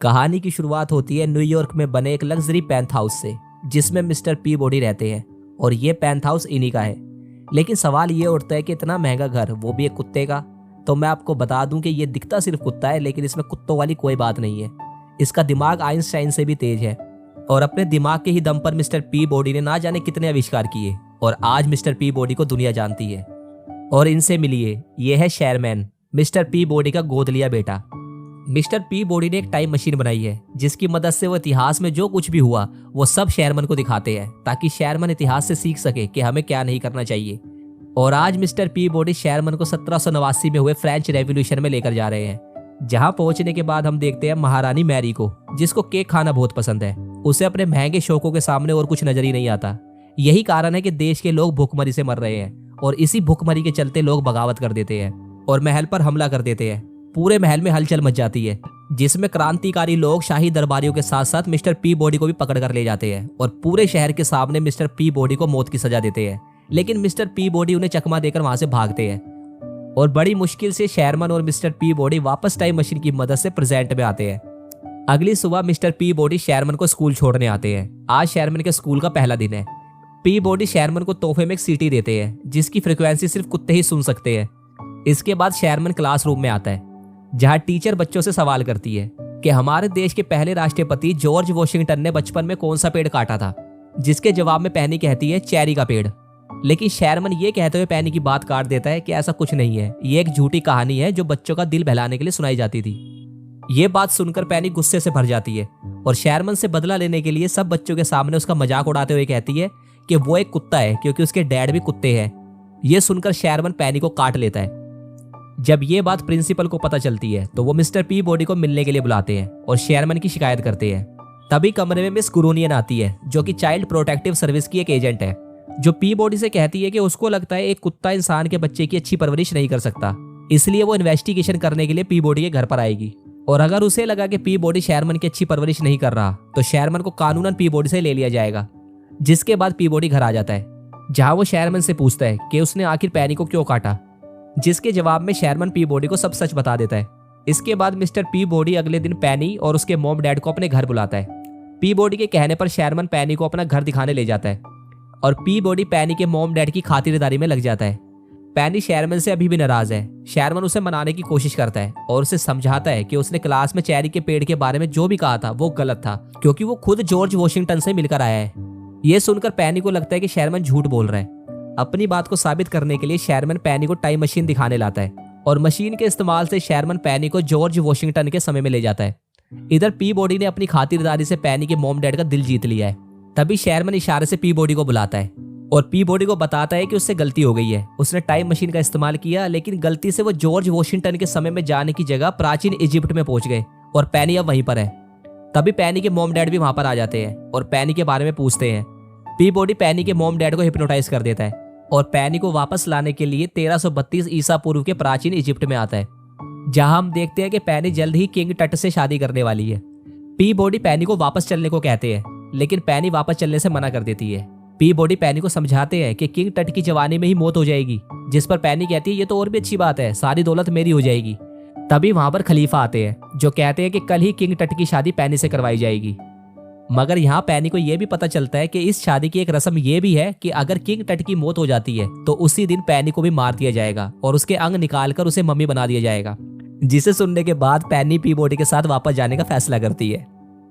कहानी की शुरुआत होती है न्यूयॉर्क में बने एक लग्जरी पेंथ हाउस से, जिसमें मिस्टर पीबॉडी रहते हैं और ये पेंथ हाउस इन्हीं का है। लेकिन सवाल ये उठता है कि इतना महंगा घर, वो भी एक कुत्ते का। तो मैं आपको बता दूं कि ये दिखता सिर्फ कुत्ता है, लेकिन इसमें कुत्तों वाली कोई बात नहीं है। इसका दिमाग आइंस्टाइन से भी तेज है और अपने दिमाग के ही दम पर मिस्टर पीबॉडी ने ना जाने कितने आविष्कार किए और आज मिस्टर पीबॉडी को दुनिया जानती है। और इनसे मिलिए, ये है शेरमैन, मिस्टर पीबॉडी का गोद लिया बेटा। मिस्टर पीबॉडी ने एक टाइम मशीन बनाई है जिसकी मदद से वो इतिहास में जो कुछ भी हुआ वो सब शेरमैन को दिखाते हैं, ताकि शेरमैन इतिहास से सीख सके कि हमें क्या नहीं करना चाहिए। और आज मिस्टर पीबॉडी शेरमैन को 1789 में हुए फ्रेंच रेवोल्यूशन में लेकर जा रहे हैं। जहां पहुंचने के बाद हम देखते हैं महारानी मैरी को, जिसको केक खाना बहुत पसंद है। उसे अपने महंगे शौकों के सामने और कुछ नजर ही नहीं आता। यही कारण है कि देश के लोग भूखमरी से मर रहे हैं और इसी भूखमरी के चलते लोग बगावत कर देते हैं और महल पर हमला कर देते हैं। पूरे महल में हलचल मच जाती है, जिसमें क्रांतिकारी लोग शाही दरबारियों के साथ साथ मिस्टर पीबॉडी को भी पकड़ कर ले जाते हैं और पूरे शहर के सामने मिस्टर पीबॉडी को मौत की सजा देते हैं। लेकिन मिस्टर पीबॉडी उन्हें चकमा देकर वहां से भागते हैं और बड़ी मुश्किल से शेरमैन और मिस्टर पीबॉडी वापस टाइम मशीन की मदद से प्रेजेंट में आते हैं। अगली सुबह मिस्टर पीबॉडी शेरमैन को स्कूल छोड़ने आते हैं। आज शेरमैन के स्कूल का पहला दिन है। पीबॉडी शेरमैन को तोहफे में एक सीटी देते हैं जिसकी फ्रिक्वेंसी सिर्फ कुत्ते ही सुन सकते हैं। इसके बाद शेरमैन क्लासरूम में आता है, जहां टीचर बच्चों से सवाल करती है कि हमारे देश के पहले राष्ट्रपति जॉर्ज वॉशिंगटन ने बचपन में कौन सा पेड़ काटा था, जिसके जवाब में पैनी कहती है चेरी का पेड़। लेकिन शेरमैन ये कहते हुए पैनी की बात काट देता है कि ऐसा कुछ नहीं है, ये एक झूठी कहानी है जो बच्चों का दिल बहलाने के लिए सुनाई जाती थी। ये बात सुनकर पैनी गुस्से से भर जाती है और शेरमैन से बदला लेने के लिए सब बच्चों के सामने उसका मजाक उड़ाते हुए कहती है कि वो एक कुत्ता है क्योंकि उसके डैड भी कुत्ते हैं। ये सुनकर शेरमैन पैनी को काट लेता है। जब ये बात प्रिंसिपल को पता चलती है तो वो मिस्टर पीबॉडी को मिलने के लिए बुलाते हैं और शेरमैन की शिकायत करते हैं। तभी कमरे में मिस गुरोनियन आती है, जो कि चाइल्ड प्रोटेक्टिव सर्विस की एक एजेंट है, जो पीबॉडी से कहती है कि उसको लगता है एक कुत्ता इंसान के बच्चे की अच्छी परवरिश नहीं कर सकता, इसलिए वो इन्वेस्टिगेशन करने के लिए पीबॉडी के घर पर आएगी। और अगर उसे लगा कि पीबॉडी शेरमैन की अच्छी परवरिश नहीं कर रहा तो शेरमैन को कानूनन पीबॉडी से ले लिया जाएगा। जिसके बाद पीबॉडी घर आ जाता है, जहां वो शेरमैन से पूछता है कि उसने आखिर पैनी को क्यों काटा, जिसके जवाब में शेरमैन पीबॉडी को सब सच बता देता है। इसके बाद मिस्टर पीबॉडी अगले दिन पैनी और उसके मॉम डैड को अपने घर बुलाता है। पीबॉडी के कहने पर शेरमैन पैनी को अपना घर दिखाने ले जाता है और पीबॉडी पैनी के मॉम डैड की खातिरदारी में लग जाता है। पैनी शेरमैन से अभी भी नाराज है। शेरमैन उसे मनाने की कोशिश करता है और उसे समझाता है कि उसने क्लास में चेरी के पेड़ के बारे में जो भी कहा था वो गलत था, क्योंकि वो खुद जॉर्ज वॉशिंगटन से मिलकर आया है। ये सुनकर पैनी को लगता है कि शेरमैन झूठ बोल रहा है। अपनी बात को साबित करने के लिए शेरमैन पैनी को टाइम मशीन दिखाने लाता है और मशीन के इस्तेमाल से शेरमैन पैनी को जॉर्ज वॉशिंगटन के समय में ले जाता है। इधर पीबॉडी ने अपनी खातिरदारी से पैनी के मॉम डैड का दिल जीत लिया है। तभी शेरमैन इशारे से पीबॉडी को बुलाता है और पीबॉडी को बताता है कि उससे गलती हो गई है। उसने टाइम मशीन का इस्तेमाल किया, लेकिन गलती से वो जॉर्ज वॉशिंगटन के समय में जाने की जगह प्राचीन इजिप्ट में पहुंच गए और पैनी अब वहीं पर है। तभी पैनी के मॉम डैड भी वहां पर आ जाते हैं और पैनी के बारे में पूछते हैं। पीबॉडी पैनी के मॉम डैड को हिप्नोटाइज कर देता है और पैनी को वापस लाने के लिए 1332 ईसा पूर्व के प्राचीन इजिप्ट में आता है, जहां हम देखते हैं कि पैनी जल्द ही किंग टट से शादी करने वाली है। पीबॉडी पैनी को वापस चलने को कहते हैं, लेकिन पैनी वापस चलने से मना कर देती है। पीबॉडी पैनी को समझाते हैं कि किंग टट की जवानी में ही मौत हो जाएगी, जिस पर पैनी कहती है ये तो और भी अच्छी बात है, सारी दौलत मेरी हो जाएगी। तभी वहां पर खलीफा आते हैं, जो कहते हैं कि कल ही किंग टट की शादी पैनी से करवाई जाएगी। मगर यहाँ पैनी को यह भी पता चलता है कि इस शादी की एक रस्म यह भी है कि अगर किंग टट की मौत हो जाती है तो उसी दिन पैनी को भी मार दिया जाएगा और उसके अंग निकालकर उसे मम्मी बना दिया जाएगा। जिसे सुनने के बाद पैनी पीबॉडी के साथ वापस जाने का फैसला करती है,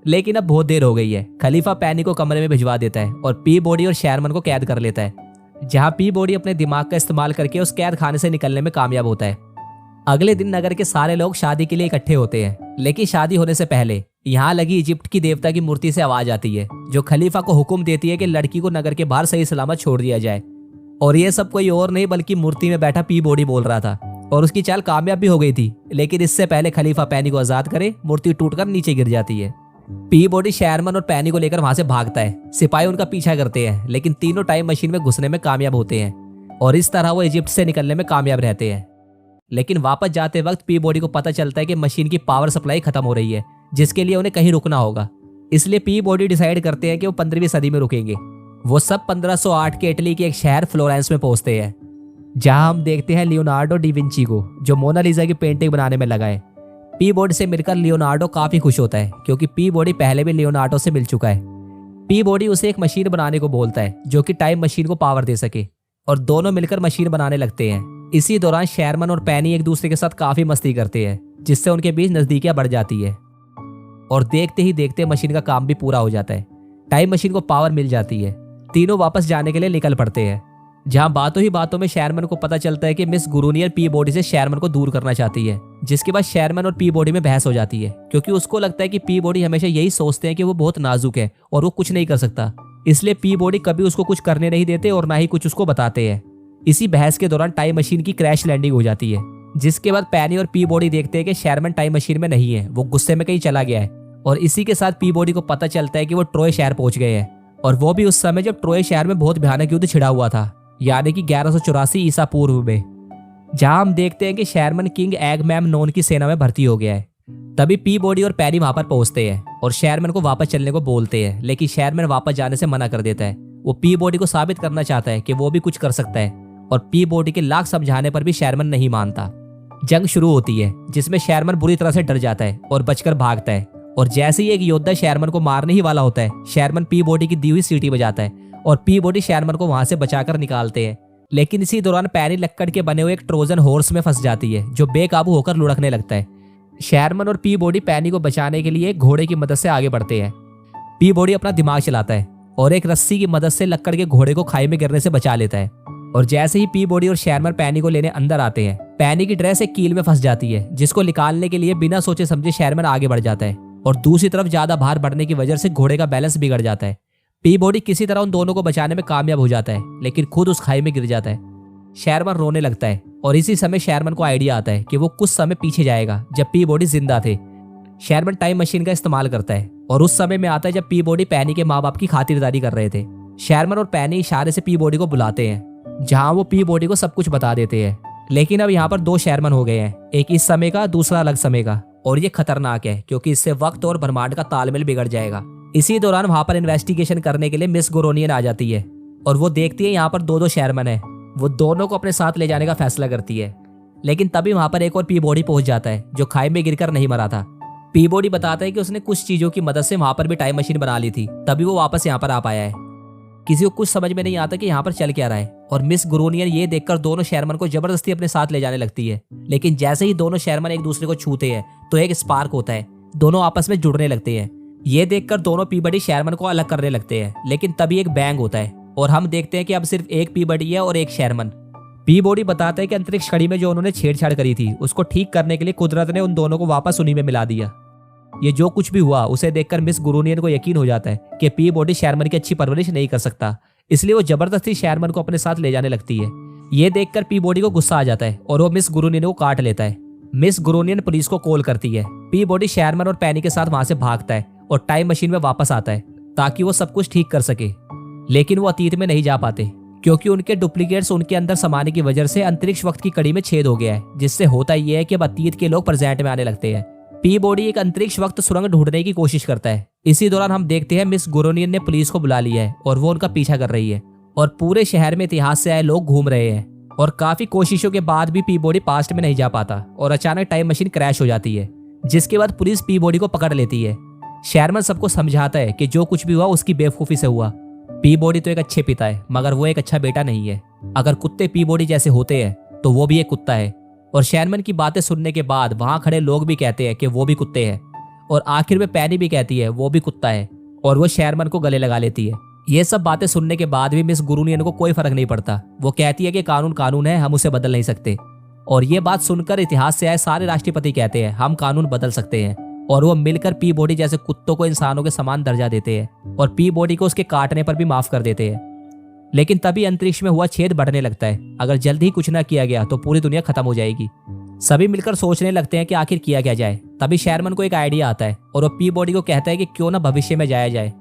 लेकिन अब बहुत देर हो गई है। खलीफा पैनी को कमरे में भिजवा देता है और पीबॉडी और शेरमैन को कैद कर लेता है, जहां पीबॉडी अपने दिमाग का इस्तेमाल करके उस कैद खाने से निकलने में कामयाब होता है। अगले दिन नगर के सारे लोग शादी के लिए इकट्ठे होते हैं, लेकिन शादी होने से पहले यहाँ लगी इजिप्ट की देवता की मूर्ति से आवाज आती है, जो खलीफा को हुक्म देती है कि लड़की को नगर के बाहर सही सलामत छोड़ दिया जाए। और ये सब कोई और नहीं बल्कि मूर्ति में बैठा पीबॉडी बोल रहा था और उसकी चाल कामयाब भी हो गई थी। लेकिन इससे पहले खलीफा पैनी को आजाद करे, मूर्ति टूटकर नीचे गिर जाती है। पीबॉडी शेरमैन और पैनी को लेकर वहां से भागता है। सिपाही उनका पीछा करते हैं, लेकिन तीनों टाइम मशीन में घुसने में कामयाब होते हैं और इस तरह वो इजिप्ट से निकलने में कामयाब रहते हैं। लेकिन वापस जाते वक्त पीबॉडी को पता चलता है कि मशीन की पावर सप्लाई खत्म हो रही है, जिसके लिए उन्हें कहीं रुकना होगा। इसलिए पीबॉडी डिसाइड करते हैं कि वो 15वीं सदी में रुकेंगे। वो सब 1508 के इटली के एक शहर फ्लोरेंस में पहुंचते हैं, जहां हम देखते हैं लियोनार्डो डी विंची को, जो मोनालिसा की पेंटिंग बनाने में लगा है। पी बॉडी से मिलकर लियोनार्डो काफी खुश होता है क्योंकि पी बॉडी पहले भी लियोनार्डो से मिल चुका है। पी बॉडी उसे एक मशीन बनाने को बोलता है जो कि टाइम मशीन को पावर दे सके और दोनों मिलकर मशीन बनाने लगते हैं। इसी दौरान शेरमन और पैनी एक दूसरे के साथ काफी मस्ती करते हैं जिससे उनके बीच नजदीकियां बढ़ जाती है और देखते ही देखते मशीन का काम भी पूरा हो जाता है। टाइम मशीन को पावर मिल जाती है। तीनों वापस जाने के लिए निकल पड़ते हैं, जहां बातों ही बातों में शेरमन को पता चलता है कि मिस गुरूनियर पी बॉडी से शेरमन को दूर करना चाहती है, जिसके बाद शेरमन और पी बॉडी में बहस हो जाती है क्योंकि उसको लगता है कि पी बॉडी हमेशा यही सोचते हैं कि वो बहुत नाजुक है और वो कुछ नहीं कर सकता, इसलिए पी बॉडी कभी उसको कुछ करने नहीं देते और ना ही कुछ उसको बताते हैं। इसी बहस के दौरान टाइम मशीन की क्रैश लैंडिंग हो जाती है, जिसके बाद पैनी और पी बॉडी देखते हैं कि शेरमन टाइम मशीन में नहीं है, वो गुस्से में कहीं चला गया है और इसी के साथ पी बॉडी को पता चलता है कि वो ट्रोय शहर पहुंच गए हैं और वो भी उस समय जब ट्रोय शहर में बहुत भयानक युद्ध छिड़ा हुआ था, यानी कि 1184 ईसा पूर्व में, जहां हम देखते हैं कि शेरमन किंग एगमैमनोन की सेना में भर्ती हो गया है। तभी पी बॉडी और पैनी वहां पर पहुंचते हैं और शेरमन को वापस चलने को बोलते हैं, लेकिन शेरमन वापस जाने से मना कर देता है। वो पी बॉडी को साबित करना चाहता है कि वो भी कुछ कर सकता है और पी बॉडी के लाख समझाने पर भी शेरमन नहीं मानता। जंग शुरू होती है जिसमें शेरमन बुरी तरह से डर जाता है और बचकर भागता है और जैसे ही एक योद्धा शेरमन को मारने ही वाला होता है, शेरमन पी बॉडी की दी हुई सीटी बजाता है और पी बॉडी शेरमन को वहां से बचाकर निकालते हैं। लेकिन इसी दौरान पैनी लक्कड़ के बने हुए एक ट्रोजन हॉर्स में फंस जाती है जो बेकाबू होकर लुढ़कने लगता है। शेरमन और पी बॉडी पैनी को बचाने के लिए एक घोड़े की मदद से आगे बढ़ते हैं। पी बॉडी अपना दिमाग चलाता है और एक रस्सी की मदद से लक्कड़ के घोड़े को खाई में गिरने से बचा लेता है और जैसे ही पी बॉडी और शेरमन पैनी को लेने अंदर आते हैं, पैनी की ड्रेस एक कील में फंस जाती है जिसको निकालने के लिए बिना सोचे समझे शेरमन आगे बढ़ जाता है और दूसरी तरफ ज्यादा भार बढ़ने की वजह से घोड़े का बैलेंस बिगड़ जाता है। पी बॉडी किसी तरह उन दोनों को बचाने में कामयाब हो जाता है लेकिन खुद उस खाई में गिर जाता है। शेरमन रोने लगता है और इसी समय शेरमन को आइडिया आता है कि वो कुछ समय पीछे जाएगा जब पी बॉडी जिंदा थे। शेरमन टाइम मशीन का इस्तेमाल करता है और उस समय में आता है जब पी बॉडी पैनी के माँ बाप की खातिरदारी कर रहे थे। शेरमन और पैनी इशारे से पी बॉडी को बुलाते हैं, जहां वो पी बॉडी को सब कुछ बता देते हैं। लेकिन अब यहाँ पर दो शेरमन हो गए हैं, एक इस समय का, दूसरा अलग समय का, और ये खतरनाक है क्योंकि इससे वक्त और ब्रह्मांड का तालमेल बिगड़ जाएगा। इसी दौरान वहां पर इन्वेस्टिगेशन करने के लिए मिस गुरोनियन आ जाती है और वो देखती है यहाँ पर दो शेरमन है। वो दोनों को अपने साथ ले जाने का फैसला करती है, लेकिन तभी वहां पर एक और पी बॉडी पहुंच जाता है जो खाई में गिरकर नहीं मरा था। पी बॉडी बताता है कि उसने कुछ चीजों की मदद से वहां पर भी टाइम मशीन बना ली थी, तभी वो वापस यहाँ पर आ पाया है। किसी को कुछ समझ में नहीं आता कि यहाँ पर चल क्या रहा है और मिस गुरोनियन ये देखकर दोनों शेरमन को जबरदस्ती अपने साथ ले जाने लगती है। लेकिन जैसे ही दोनों शेरमन एक दूसरे को छूते हैं तो एक स्पार्क होता है, दोनों आपस में जुड़ने लगते हैं। ये देखकर दोनों पी बॉडी शेरमन को अलग करने लगते हैं, लेकिन तभी एक बैंग होता है और हम देखते हैं कि अब सिर्फ एक पी बॉडी है और एक शेरमन। पी बॉडी बताता है कि अंतरिक्ष कड़ी में जो उन्होंने छेड़छाड़ करी थी उसको ठीक करने के लिए कुदरत ने उन दोनों को वापस उन्हीं में मिला दिया। ये जो कुछ भी हुआ उसे देखकर मिस गुरोनियन को यकीन हो जाता है कि पी बॉडी शेरमन की अच्छी परवरिश नहीं कर सकता, इसलिए वो जबरदस्ती शेरमन को अपने साथ ले जाने लगती है। ये देखकर पी बॉडी को गुस्सा आ जाता है और वो मिस गुरोनियन को काट लेता है। मिस गुरोनियन पुलिस को कॉल करती है। पी बॉडी शेरमन और पैनी के साथ वहां से भागता है और टाइम मशीन में वापस आता है ताकि वो सब कुछ ठीक कर सके, लेकिन वो अतीत में नहीं जा पाते क्योंकि उनके डुप्लीकेट्स उनके अंदर समाने की वजह से अंतरिक्ष वक्त की कड़ी में छेद हो गया है, जिससे होता यह है कि अब अतीत के लोग प्रेजेंट में आने लगते हैं। पी बॉडी एक अंतरिक्ष वक्त सुरंग ढूंढने की कोशिश करता है। इसी दौरान हम देखते हैं मिस गुरोनियन ने पुलिस को बुला लिया है और वो उनका पीछा कर रही है और पूरे शहर में इतिहास से आए लोग घूम रहे हैं और काफी कोशिशों के बाद भी पी बॉडी पास्ट में नहीं जा पाता और अचानक टाइम मशीन क्रैश हो जाती है, जिसके बाद पुलिस पी बॉडी को पकड़ लेती है। शेरमन सबको समझाता है कि जो कुछ भी हुआ उसकी बेवकूफी से हुआ। पी बॉडी तो एक अच्छे पिता है मगर वो एक अच्छा बेटा नहीं है। अगर कुत्ते पी बॉडी जैसे होते हैं तो वो भी एक कुत्ता है। और शेरमन की बातें सुनने के बाद वहां खड़े लोग भी कहते हैं कि वो भी कुत्ते हैं और आखिर में पैनी भी कहती है वो भी कुत्ता है और वो शेरमन को गले लगा लेती है। ये सब बातें सुनने के बाद भी मिस गुरोनियन को कोई फर्क नहीं पड़ता। वो कहती है कि कानून कानून है, हम उसे बदल नहीं सकते। और ये बात सुनकर इतिहास से आए सारे राष्ट्रपति कहते हैं हम कानून बदल सकते हैं और वो मिलकर पी बॉडी जैसे कुत्तों को इंसानों के समान दर्जा देते हैं और पी बॉडी को उसके काटने पर भी माफ कर देते हैं। लेकिन तभी अंतरिक्ष में हुआ छेद बढ़ने लगता है। अगर जल्द ही कुछ ना किया गया तो पूरी दुनिया खत्म हो जाएगी। सभी मिलकर सोचने लगते हैं कि आखिर किया क्या जाए। तभी शेरमन को एक आइडिया आता है और वो पी बॉडी को कहता है कि क्यों ना भविष्य में जाया जाए।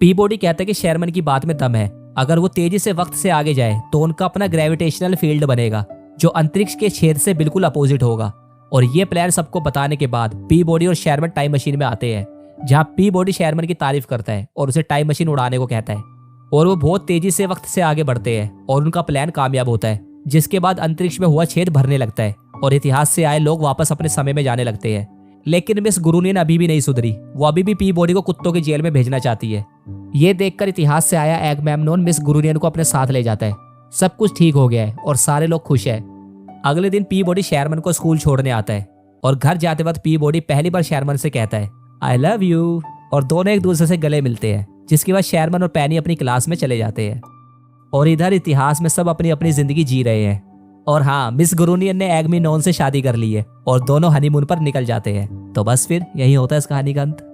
पी बॉडी कहता है कि शेरमन की बात में दम है। अगर वो तेजी से वक्त से आगे जाए तो उनका अपना ग्रेविटेशनल फील्ड बनेगा जो अंतरिक्ष के छेद से बिल्कुल अपोजिट होगा। और ये प्लान सबको बताने के बाद पी बॉडी और शेरमन टाइम मशीन में आते हैं, जहां पी बॉडी शेरमन की तारीफ करता है और उसे टाइम मशीन उड़ाने को कहता है और वो बहुत तेजी से वक्त से आगे बढ़ते हैं और उनका प्लान कामयाब होता है, जिसके बाद अंतरिक्ष में हुआ छेद भरने लगता है और इतिहास से आए लोग वापस अपने समय में जाने लगते हैं। लेकिन मिस गुरुनियन अभी भी नहीं सुधरी। वो अभी भी पीबॉडी को कुत्तों की जेल में भेजना चाहती है। ये देखकर इतिहास से आया एगमेम्नोन मिस गुरुनियन को अपने साथ ले जाता है। सब कुछ ठीक हो गया है और सारे लोग खुश हैं। अगले दिन पीबॉडी शेरमन को स्कूल छोड़ने आता है और घर जाते वक्त पीबॉडी पहली बार शेरमन से कहता है आई लव यू, और दोनों एक दूसरे से गले मिलते हैं। जिसके बाद शेरमन और पैनी अपनी क्लास में चले जाते हैं और इधर इतिहास में सब अपनी अपनी जिंदगी जी रहे हैं। और हाँ, मिस गुरुनियन ने एगमेम्नोन से शादी कर ली है और दोनों हनीमून पर निकल जाते हैं। तो बस फिर यही होता है इस कहानी का अंत।